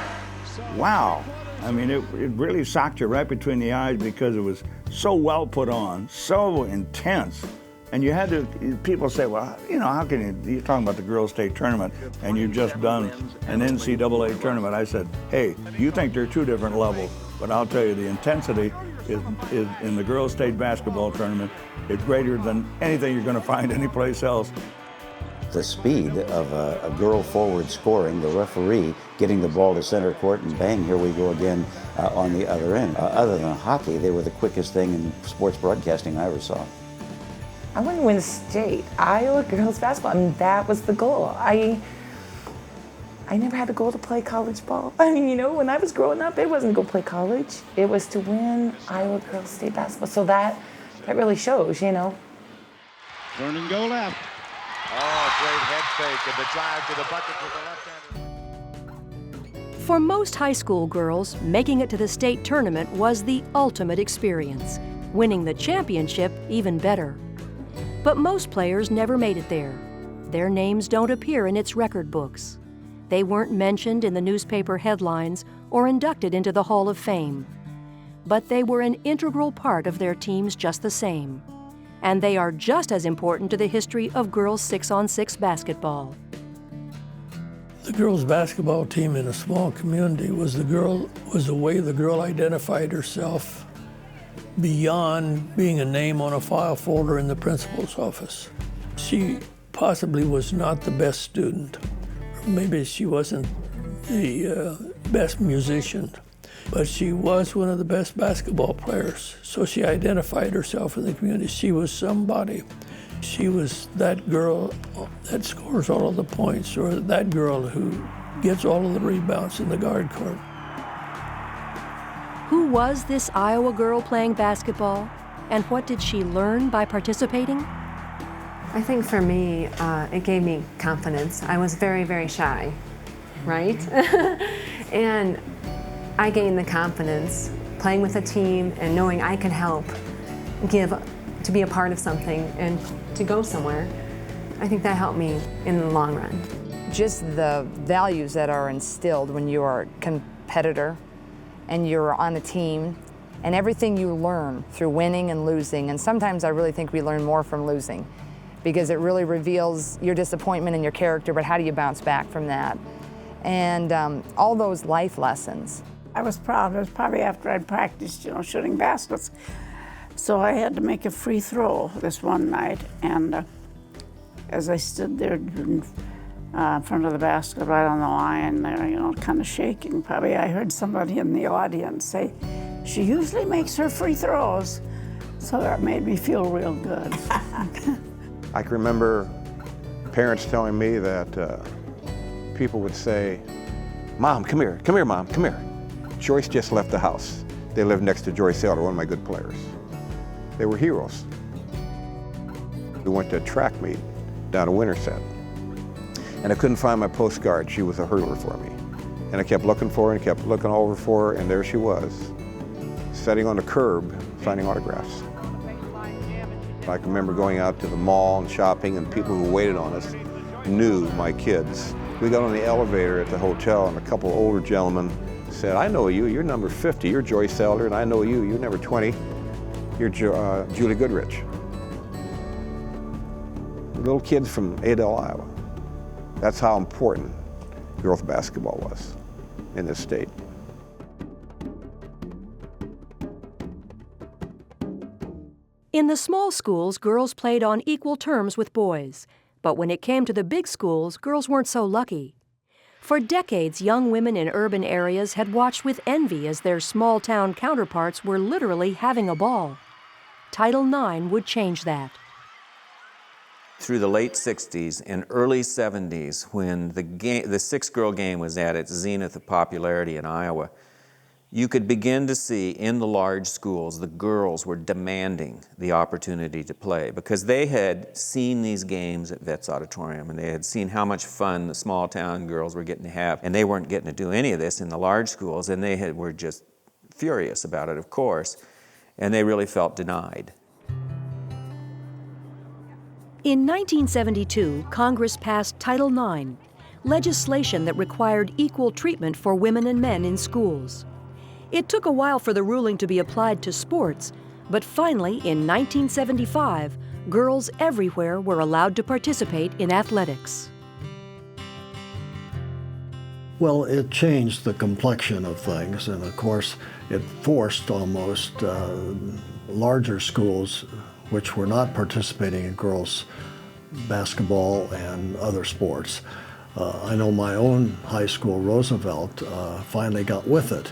Wow. I mean, it really socked you right between the eyes because it was so well put on, so intense. And you had to, people say, well, you know, how can you're talking about the girls' state tournament and you've just done an NCAA tournament. I said, hey, you think they're two different levels, but I'll tell you the intensity is in the girls' state basketball tournament is greater than anything you're going to find anyplace else. The speed of a girl forward scoring, the referee getting the ball to center court, and bang, here we go again on the other end. Other than hockey, they were the quickest thing in sports broadcasting I ever saw. I want to win state. Iowa girls basketball. I mean, that was the goal. I never had a goal to play college ball. I mean, you know, when I was growing up, it wasn't go play college. It was to win Iowa girls state basketball. So that really shows, you know. Turn and go left. Oh, great head fake and the drive to the bucket with the left-hander. For most high school girls, making it to the state tournament was the ultimate experience. Winning the championship, even better. But most players never made it there. Their names don't appear in its record books. They weren't mentioned in the newspaper headlines or inducted into the Hall of Fame. But they were an integral part of their teams just the same. And they are just as important to the history of girls 6-on-6 basketball. The girls' basketball team in a small community was the way the girl identified herself beyond being a name on a file folder in the principal's office. She possibly was not the best student. Maybe she wasn't the best musician, but she was one of the best basketball players. So she identified herself in the community. She was somebody. She was that girl that scores all of the points, or that girl who gets all of the rebounds in the guard court. Who was this Iowa girl playing basketball, and what did she learn by participating? I think for me, it gave me confidence. I was very, very shy, right? And I gained the confidence playing with a team and knowing I could help to be a part of something and to go somewhere. I think that helped me in the long run. Just the values that are instilled when you are a competitor and you're on a team, and everything you learn through winning and losing. And sometimes I really think we learn more from losing, because it really reveals your disappointment in your character, but how do you bounce back from that? And all those life lessons. I was proud. It was probably after I'd practiced, you know, shooting baskets. So I had to make a free throw this one night, and as I stood there in front of the basket right on the line there, you know, kind of shaking, probably I heard somebody in the audience say, "She usually makes her free throws." So that made me feel real good. I can remember parents telling me that people would say, "Mom, come here, Mom, come here. Joyce just left the house." They lived next to Joyce Elder, one of my good players. They were heroes. We went to a track meet down in Winterset, and I couldn't find my postcard. She was a hurdler for me. And I kept looking for her and kept looking over for her, and there she was, sitting on the curb, signing autographs. I can remember going out to the mall and shopping, and people who waited on us knew my kids. We got on the elevator at the hotel, and a couple older gentlemen said, "I know you, you're number 50, you're Joyce Elder, and I know you, you're number 20, you're Julie Goodrich." Little kids from Adel, Iowa. That's how important girls basketball was in this state. In the small schools, girls played on equal terms with boys. But when it came to the big schools, girls weren't so lucky. For decades, young women in urban areas had watched with envy as their small-town counterparts were literally having a ball. Title IX would change that. Through the late 60s and early 70s, when the six-girl game was at its zenith of popularity in Iowa, you could begin to see in the large schools the girls were demanding the opportunity to play because they had seen these games at Vets Auditorium and they had seen how much fun the small town girls were getting to have, and they weren't getting to do any of this in the large schools, and they were just furious about it, of course, and they really felt denied. In 1972, Congress passed Title IX, legislation that required equal treatment for women and men in schools. It took a while for the ruling to be applied to sports, but finally, in 1975, girls everywhere were allowed to participate in athletics. Well, it changed the complexion of things, and of course, it forced almost larger schools which were not participating in girls' basketball and other sports. I know my own high school, Roosevelt, finally got with it.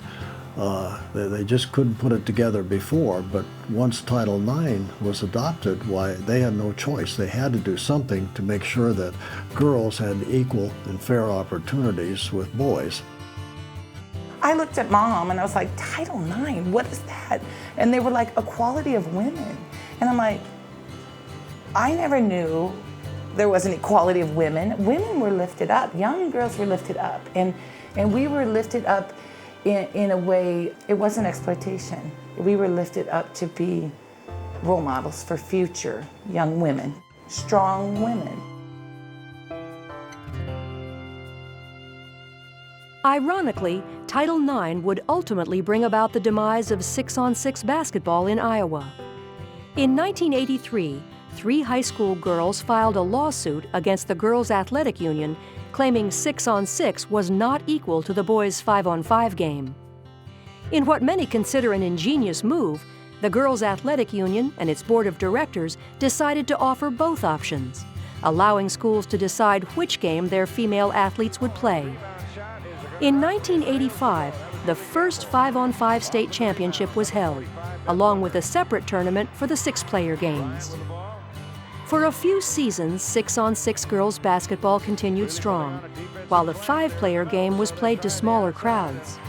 They just couldn't put it together before, but once Title IX was adopted, why, they had no choice. They had to do something to make sure that girls had equal and fair opportunities with boys. I looked at Mom and I was like, Title IX, what is that? And they were like, equality of women. And I'm like, I never knew there was an equality of women. Women were lifted up, young girls were lifted up, and we were lifted up in a way, it wasn't exploitation. We were lifted up to be role models for future young women, strong women. Ironically, Title IX would ultimately bring about the demise of 6-on-6 basketball in Iowa. In 1983, 3 high school girls filed a lawsuit against the Girls Athletic Union claiming 6-on-6 was not equal to the boys' 5-on-5 game. In what many consider an ingenious move, the Girls Athletic Union and its board of directors decided to offer both options, allowing schools to decide which game their female athletes would play. In 1985, the first 5-on-5 state championship was held, along with a separate tournament for the 6-player games. For a few seasons, 6-on-6 girls basketball continued strong, while the 5-player game was played to smaller crowds.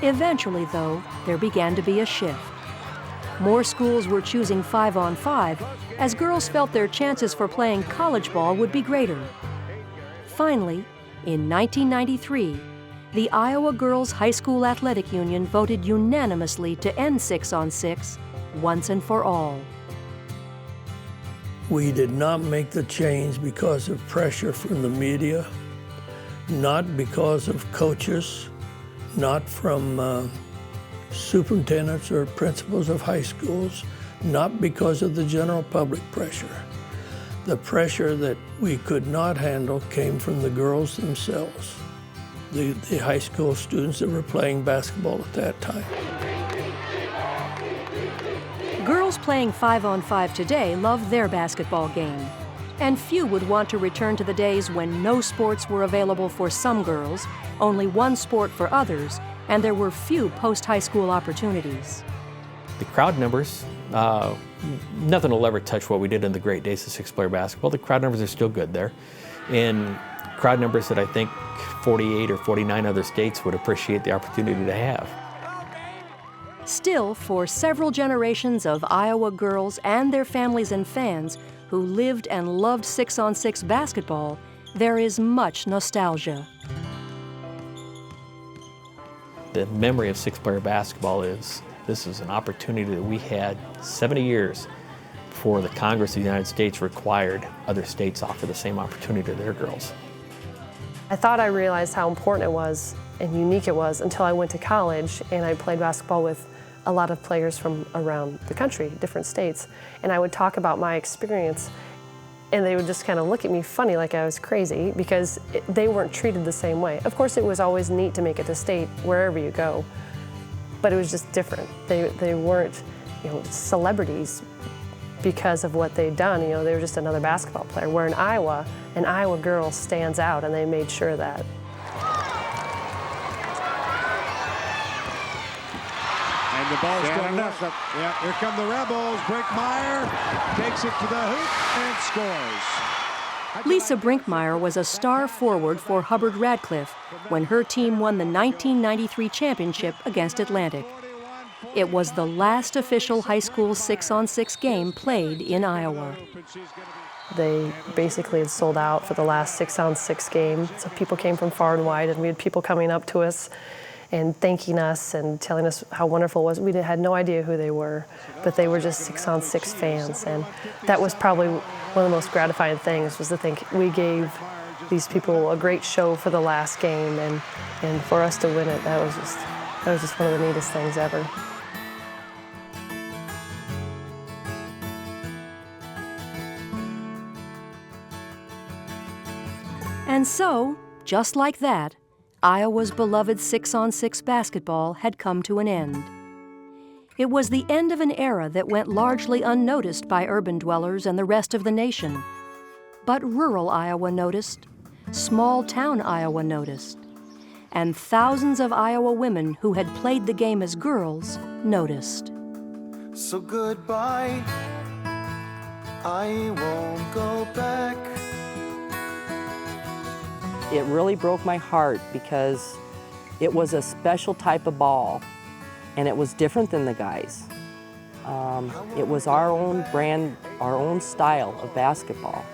Eventually, though, there began to be a shift. More schools were choosing 5-on-5 as girls felt their chances for playing college ball would be greater. Finally, in 1993, the Iowa Girls High School Athletic Union voted unanimously to end 6-on-6 once and for all. We did not make the change because of pressure from the media, not because of coaches, not from superintendents or principals of high schools, not because of the general public pressure. The pressure that we could not handle came from the girls themselves, the high school students that were playing basketball at that time. Girls playing 5-on-5 today love their basketball game, and few would want to return to the days when no sports were available for some girls, only one sport for others, and there were few post-high school opportunities. The crowd numbers, nothing will ever touch what we did in the great days of 6-player basketball. The crowd numbers are still good there, and crowd numbers that I think 48 or 49 other states would appreciate the opportunity to have. Still, for several generations of Iowa girls and their families and fans who lived and loved 6-on-6 basketball, there is much nostalgia. The memory of 6-player basketball is, this is an opportunity that we had 70 years before the Congress of the United States required other states offer the same opportunity to their girls. I thought I realized how important it was and unique it was until I went to college and I played basketball with a lot of players from around the country, different states, and I would talk about my experience and they would just kind of look at me funny like I was crazy because they weren't treated the same way. Of course, it was always neat to make it to state wherever you go, but it was just different. They weren't, celebrities because of what they'd done. They were just another basketball player. Where in Iowa, an Iowa girl stands out, and they made sure of that. And the ball's going nothing. Yeah, here come the Rebels. Brinkmeyer takes it to the hoop and scores. Lisa Brinkmeyer was a star forward for Hubbard Radcliffe when her team won the 1993 championship against Atlantic. It was the last official high school 6-on-6 game played in Iowa. They basically had sold out for the last 6-on-6 game, so people came from far and wide, and we had people coming up to us and thanking us and telling us how wonderful it was. We had no idea who they were, but they were just 6-on-6 fans, and that was probably one of the most gratifying things, was to think we gave these people a great show for the last game, and for us to win it, that was just one of the neatest things ever. And so, just like that, Iowa's beloved 6-on-6 basketball had come to an end. It was the end of an era that went largely unnoticed by urban dwellers and the rest of the nation. But rural Iowa noticed, small-town Iowa noticed, and thousands of Iowa women who had played the game as girls noticed. So goodbye, I won't go back. It really broke my heart because it was a special type of ball, and it was different than the guys. It was our own brand, our own style of basketball.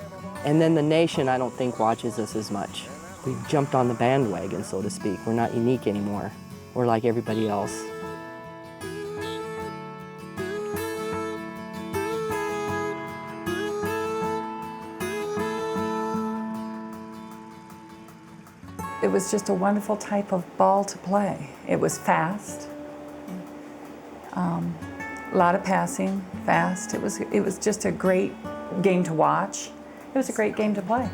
And then the nation, I don't think, watches us as much. We jumped on the bandwagon, so to speak. We're not unique anymore. We're like everybody else. It was just a wonderful type of ball to play. It was fast, a lot of passing, fast. It was just a great game to watch. It was a great game to play.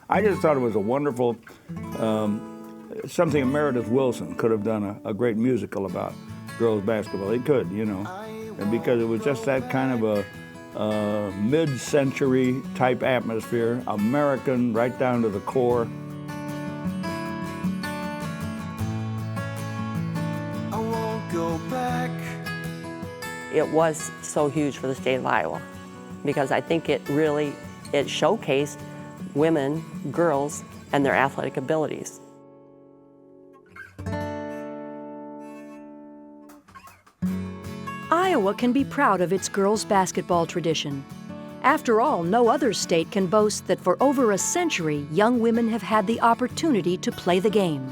I just thought it was a wonderful, something Meredith Willson could have done a great musical about girls basketball. He could, you know, and because it was just that kind of a mid-century type atmosphere, American right down to the core. I won't go back. It was so huge for the state of Iowa because I think it showcased women, girls, and their athletic abilities. Iowa can be proud of its girls' basketball tradition. After all, no other state can boast that for over a century, young women have had the opportunity to play the game.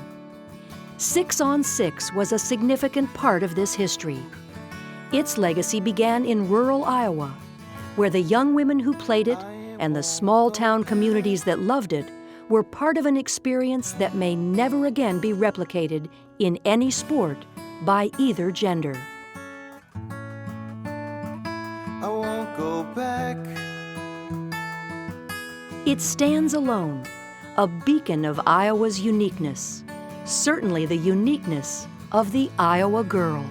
6-on-6 was a significant part of this history. Its legacy began in rural Iowa, where the young women who played it and the small-town communities that loved it were part of an experience that may never again be replicated in any sport by either gender. I won't go back. It stands alone, a beacon of Iowa's uniqueness, certainly the uniqueness of the Iowa girl.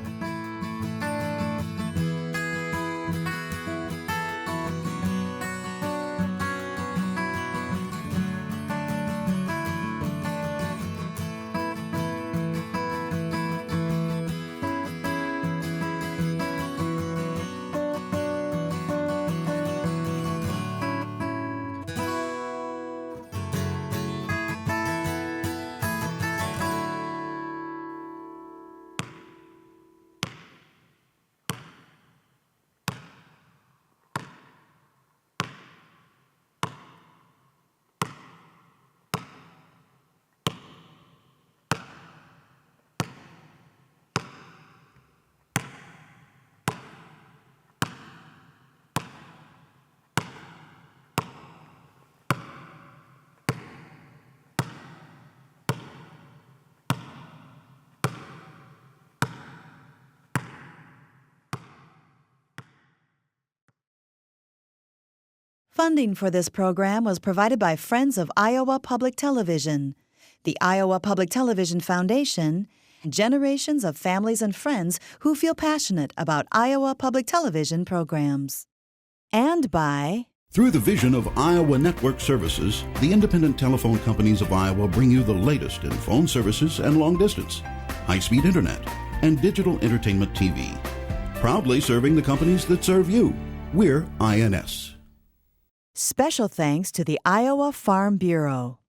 Funding for this program was provided by Friends of Iowa Public Television, the Iowa Public Television Foundation, and generations of families and friends who feel passionate about Iowa Public Television programs. And by... Through the vision of Iowa Network Services, the independent telephone companies of Iowa bring you the latest in phone services and long distance, high-speed internet, and digital entertainment TV. proudly serving the companies that serve you. We're INS. Special thanks to the Iowa Farm Bureau.